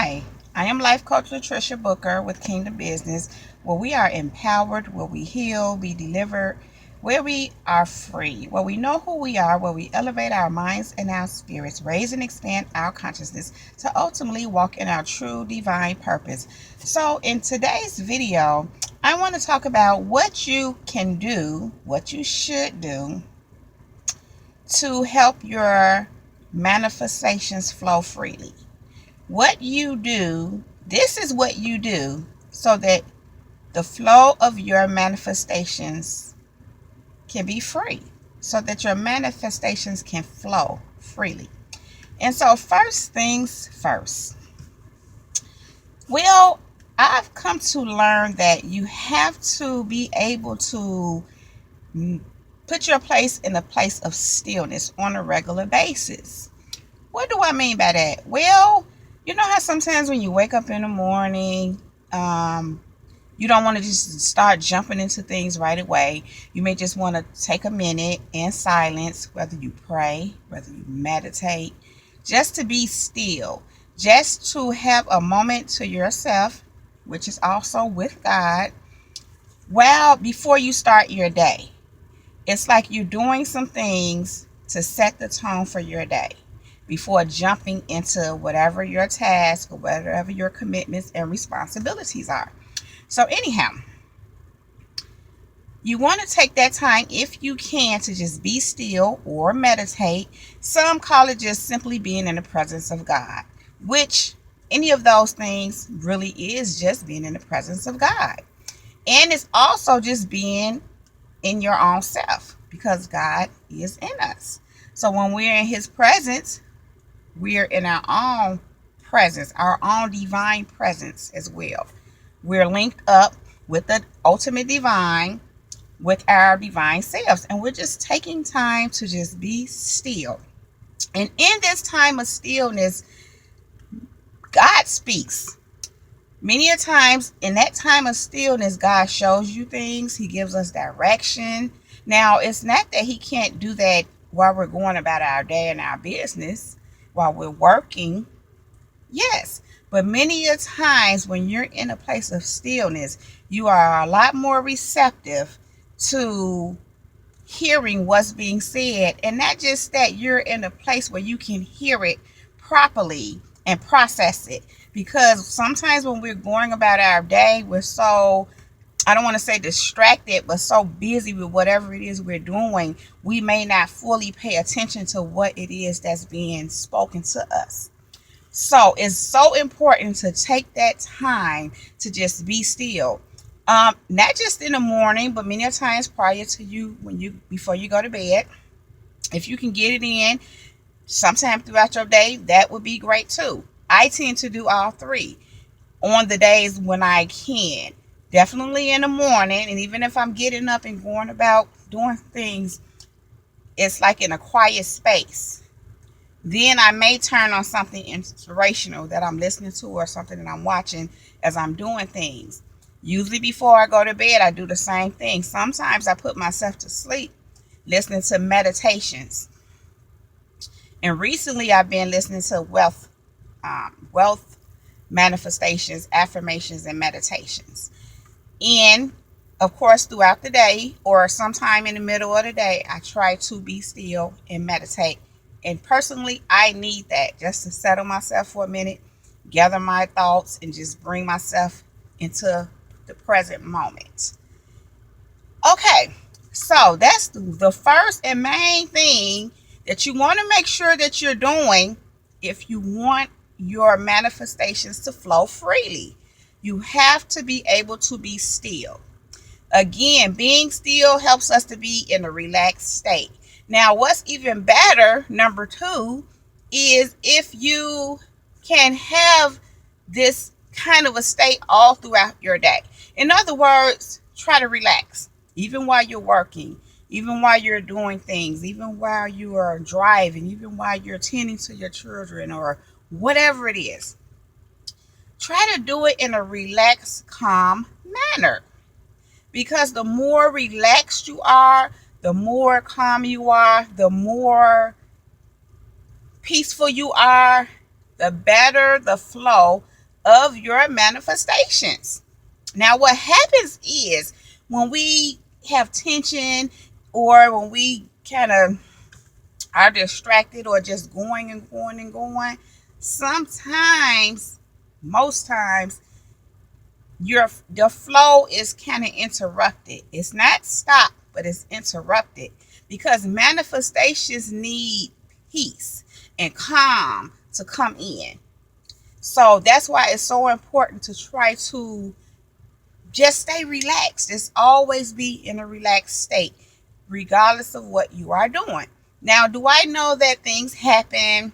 Hi, I am Life Coach Latricia Booker with Kingdom Business, where we are empowered, where we heal, be delivered, where we are free, where we know who we are, where we elevate our minds and our spirits, raise and expand our consciousness to ultimately walk in our true divine purpose. So, in today's video, I want to talk about what you can do, what you should do to help your manifestations flow freely. What you do, this is what you do so that the flow of your manifestations can be free, so that your manifestations can flow freely. And so, first things first. Well, I've come to learn that you have to be able to put your place in a place of stillness on a regular basis. What do I mean by that? Well, you know how sometimes when you wake up in the morning, you don't want to just start jumping into things right away. You may just want to take a minute in silence, whether you pray, whether you meditate, just to be still, just to have a moment to yourself, which is also with God, before you start your day. It's like you're doing some things to set the tone for your day before jumping into whatever your task or whatever your commitments and responsibilities are. So anyhow, you want to take that time, if you can, to just be still or meditate. Some call it just simply being in the presence of God, which any of those things really is just being in the presence of God. And it's also just being in your own self, because God is in us. So when we're in his presence, we're in our own presence, our own divine presence as well. We're linked up with the ultimate divine, with our divine selves, and we're just taking time to just be still. And in this time of stillness, God speaks. Many a times in that time of stillness, God shows you things. He gives us direction. Now, it's not that he can't do that while we're going about our day and our business, while we're working. Yes, but many a times when you're in a place of stillness, you are a lot more receptive to hearing what's being said. And not just that, you're in a place where you can hear it properly and process it. Because sometimes when we're going about our day, we're so, I don't want to say distracted, but so busy with whatever it is we're doing, we may not fully pay attention to what it is that's being spoken to us. So it's so important to take that time to just be still. Not just in the morning, but many times prior to before you go to bed. If you can get it in sometime throughout your day, that would be great too. I tend to do all three on the days when I can. Definitely in the morning, and even if I'm getting up and going about doing things, it's like in a quiet space. Then I may turn on something inspirational that I'm listening to, or something that I'm watching as I'm doing things. Usually before I go to bed, I do the same thing. Sometimes I put myself to sleep listening to meditations. And recently I've been listening to wealth manifestations, affirmations, and meditations. And of course, throughout the day or sometime in the middle of the day, I try to be still and meditate. And personally, I need that just to settle myself for a minute, gather my thoughts, and just bring myself into the present moment. Okay, so that's the first and main thing that you want to make sure that you're doing if you want your manifestations to flow freely. You have to be able to be still. Again, being still helps us to be in a relaxed state. Now, what's even better, number two, is if you can have this kind of a state all throughout your day. In other words, try to relax, even while you're working, even while you're doing things, even while you are driving, even while you're tending to your children or whatever it is. Try to do it in a relaxed, calm manner. Because the more relaxed you are, the more calm you are, the more peaceful you are, the better the flow of your manifestations. Now, what happens is when we have tension or when we kind of are distracted or just going and going and going, sometimes, most times, the flow is kind of interrupted. It's not stopped, but it's interrupted because manifestations need peace and calm to come in. So that's why it's so important to try to just stay relaxed. Just always be in a relaxed state, regardless of what you are doing. Now, do I know that things happen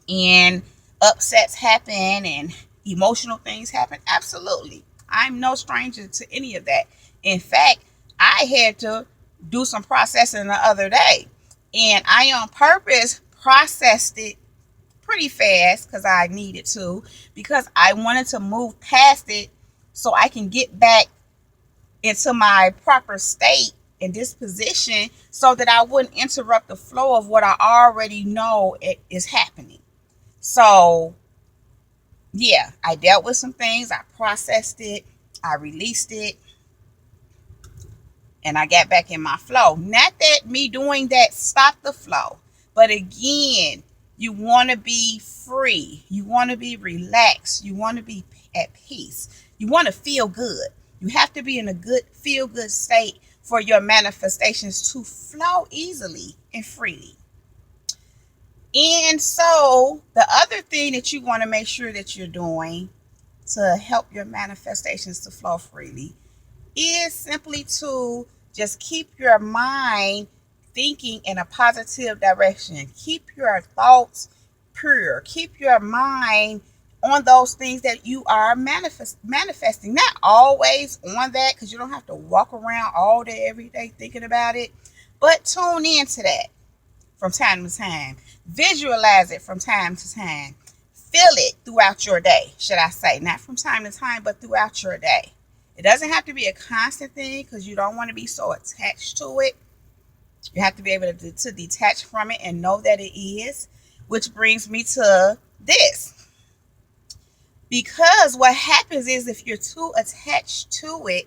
and upsets happen and emotional things happen? Absolutely. I'm no stranger to any of that. In fact, I had to do some processing the other day, and I on purpose processed it pretty fast because I needed to, because I wanted to move past it so I can get back into my proper state and disposition so that I wouldn't interrupt the flow of what I already know is happening. So, yeah, I dealt with some things, I processed it, I released it, and I got back in my flow. Not that me doing that stopped the flow, but again, you want to be free. You want to be relaxed. You want to be at peace. You want to feel good. You have to be in a good, feel good state for your manifestations to flow easily and freely. And so, the other thing that you want to make sure that you're doing to help your manifestations to flow freely is simply to just keep your mind thinking in a positive direction. Keep your thoughts pure. Keep your mind on those things that you are manifesting. Not always on that, because you don't have to walk around all day, every day thinking about it. But tune into that from time to time. Visualize it from time to time. Feel it throughout your day, should I say. Not from time to time, but throughout your day. It doesn't have to be a constant thing because you don't want to be so attached to it. You have to be able to detach from it and know that it is. Which brings me to this. Because what happens is if you're too attached to it,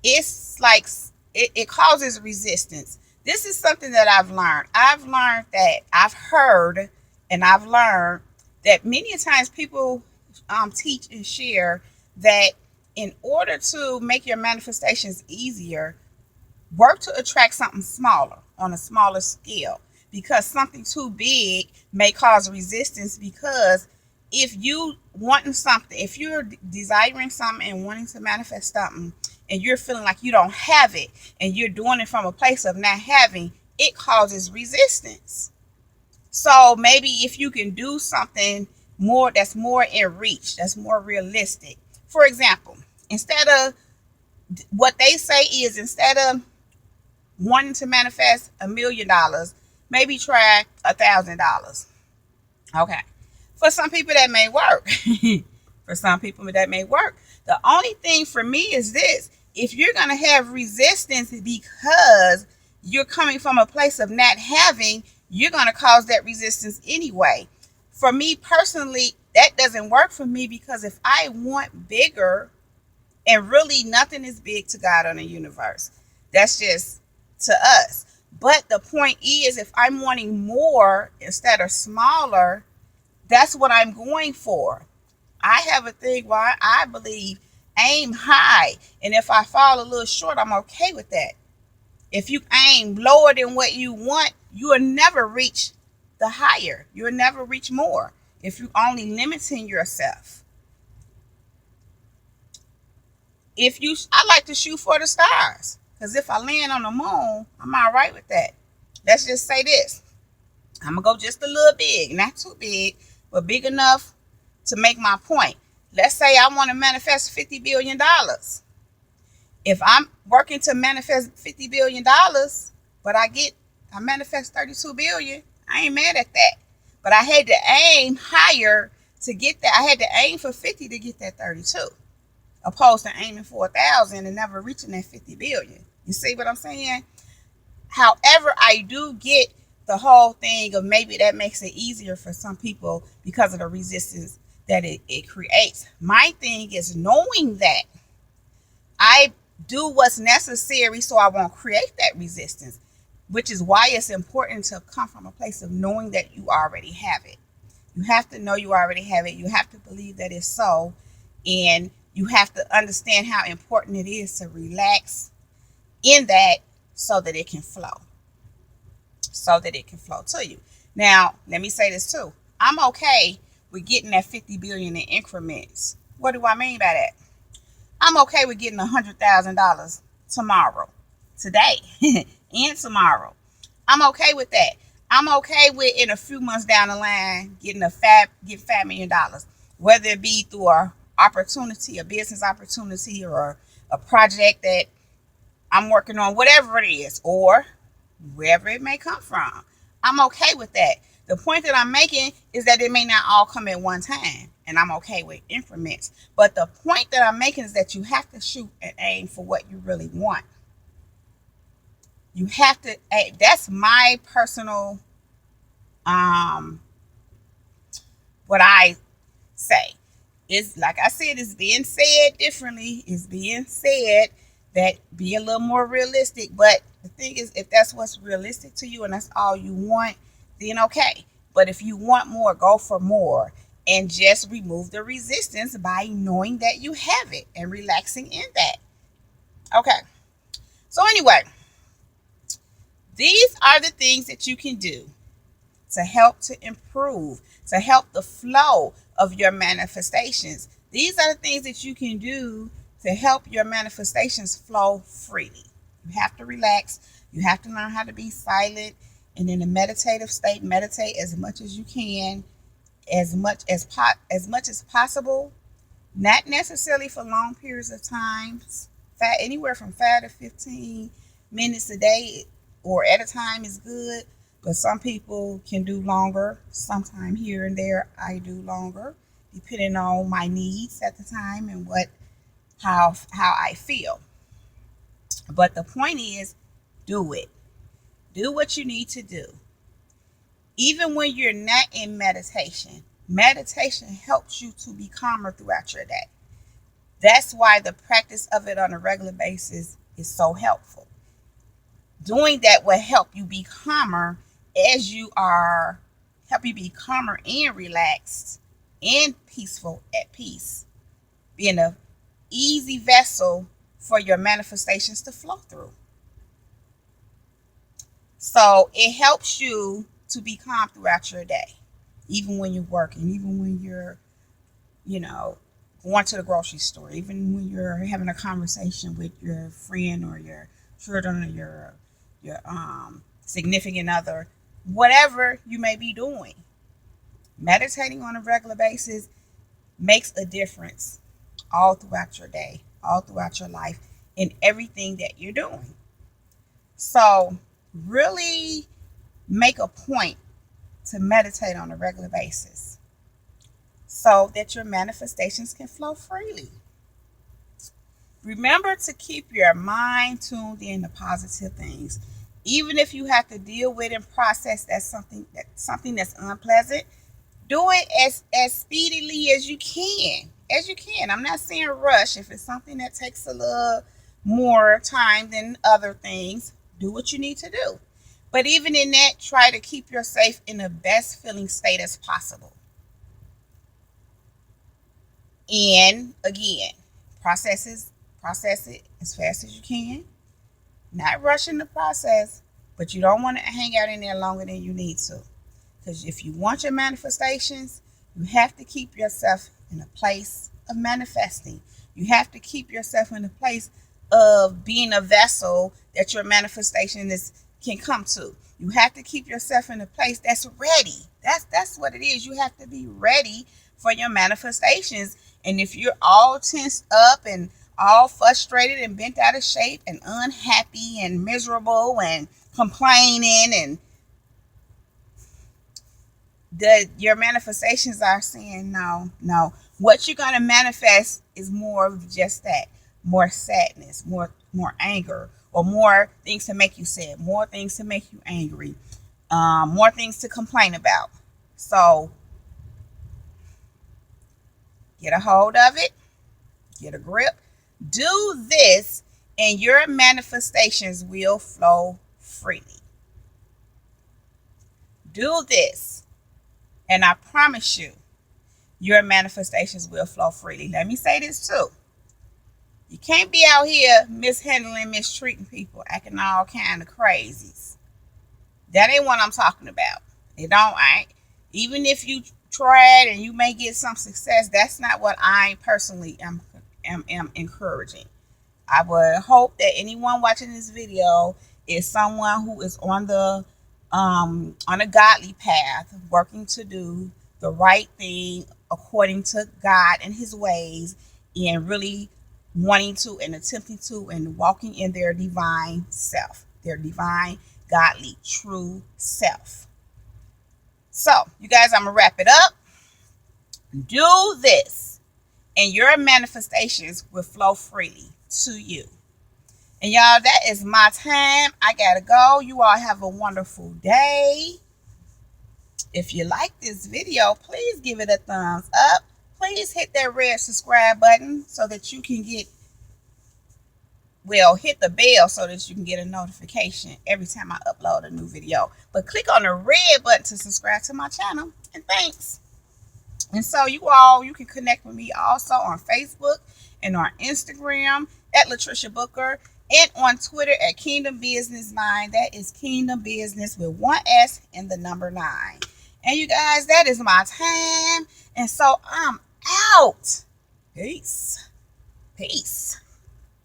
it's like it causes resistance. This is something that I've learned. I've learned that I've heard and I've learned that many times people teach and share that in order to make your manifestations easier, work to attract something smaller on a smaller scale, because something too big may cause resistance. Because if you wanting something, if you're desiring something and wanting to manifest something and you're feeling like you don't have it and you're doing it from a place of not having, it causes resistance. So maybe if you can do something more that's more in reach, that's more realistic. For example, instead of what they say is, instead of wanting to manifest $1 million, maybe try $1,000. Okay. For some people that may work. For some people that may work. The only thing for me is this: if you're going to have resistance because you're coming from a place of not having, you're going to cause that resistance anyway. For me personally, that doesn't work for me, because if I want bigger, and really nothing is big to God on the universe, that's just to us. But the point is, if I'm wanting more instead of smaller, that's what I'm going for. I have a thing where I believe aim high, and if I fall a little short, I'm okay with that. If you aim lower than what you want, you will never reach the higher. You'll never reach more if you're only limiting yourself. I like to shoot for the stars, because if I land on the moon, I'm all right with that. Let's just say this: I'm gonna go just a little big, not too big, but big enough to make my point. Let's say I want to manifest $50 billion. If I'm working to manifest $50 billion, but I manifest 32 billion, I ain't mad at that. But I had to aim higher to get that. I had to aim for 50 to get that 32, opposed to aiming for 1,000 and never reaching that 50 billion. You see what I'm saying? However, I do get the whole thing of maybe that makes it easier for some people because of the resistance that it creates. My thing is knowing that I do what's necessary so I won't create that resistance, which is why it's important to come from a place of knowing that you already have it. You have to know you already have it. You have to believe that it's so. And you have to understand how important it is to relax in that so that it can flow. So that it can flow to you. Now, let me say this too. I'm okay with getting that 50 billion in increments. What do I mean by that? I'm okay with getting $100,000 tomorrow, today, and tomorrow. I'm okay with that. I'm okay with in a few months down the line getting $5 million, whether it be through a opportunity, a business opportunity, or a project that I'm working on, whatever it is, or wherever it may come from. I'm okay with that. The point that I'm making is that it may not all come at one time, and I'm okay with increments. But the point that I'm making is that you have to shoot and aim for what you really want. You have to. That's my personal, what I say. It's like I said, it's being said differently. It's being said that be a little more realistic. But the thing is, if that's what's realistic to you and that's all you want, then okay. But if you want more, go for more. And just remove the resistance by knowing that you have it and relaxing in that. Okay. So anyway, these are the things that you can do to help to improve, to help the flow of your manifestations. These are the things that you can do to help your manifestations flow freely. You have to relax. You have to learn how to be silent and in a meditative state. Meditate as much as you can, as much as possible. Not necessarily for long periods of time. Anywhere from 5 to 15 minutes a day or at a time is good. But some people can do longer. Sometime here and there, I do longer, depending on my needs at the time and how I feel. But the point is, do it. Do what you need to do. Even when you're not in meditation, meditation helps you to be calmer throughout your day. That's why the practice of it on a regular basis is so helpful. Doing that will help you be calmer help you be calmer and relaxed and peaceful at peace, being an easy vessel for your manifestations to flow through. So it helps you to be calm throughout your day, even when you're working, even when you're, going to the grocery store, even when you're having a conversation with your friend or your children or your significant other. Whatever you may be doing, meditating on a regular basis makes a difference all throughout your day, all throughout your life, in everything that you're doing. So really make a point to meditate on a regular basis so that your manifestations can flow freely. Remember to keep your mind tuned in to positive things. Even if you have to deal with and process something that's unpleasant, do it as speedily as you can. I'm not saying rush. If it's something that takes a little more time than other things, do what you need to do. But even in that, try to keep yourself in the best feeling state as possible. And again, process it as fast as you can. Not rushing the process, but you don't want to hang out in there longer than you need to. Because if you want your manifestations, you have to keep yourself in a place of manifesting. You have to keep yourself in a place of being a vessel that your manifestation can come to. You have to keep yourself in a place that's ready. That's what it is. You have to be ready for your manifestations. And if you're all tensed up and all frustrated and bent out of shape and unhappy and miserable and complaining, and your manifestations are saying no. What you're going to manifest is more of just that. More sadness, more anger, or more things to make you sad, more things to make you angry. more things to complain about. So get a hold of it, get a grip, do this, and your manifestations will flow freely. Do this, and I promise you, your manifestations will flow freely. Let me say this too. You can't be out here mishandling, mistreating people, acting all kind of crazies. That ain't what I'm talking about. It don't. Even if you tried and you may get some success, that's not what I personally am encouraging. I would hope that anyone watching this video is someone who is on a godly path, working to do the right thing according to God and His ways, and really wanting to and attempting to and walking in their divine self, their divine, godly, true self. So, you guys, I'm gonna wrap it up. Do this, and your manifestations will flow freely to you. And y'all, that is my time. I gotta go. You all have a wonderful day. If you like this video, please give it a thumbs up. Please hit that red subscribe button so that you can hit the bell so that you can get a notification every time I upload a new video. But click on the red button to subscribe to my channel. And thanks. And so you can connect with me also on Facebook and on Instagram at Latricia Booker, and on Twitter at Kingdom Business 9. That is Kingdom Business with one S and the number 9. And you guys, that is my time. And so I'm out. Peace. Peace.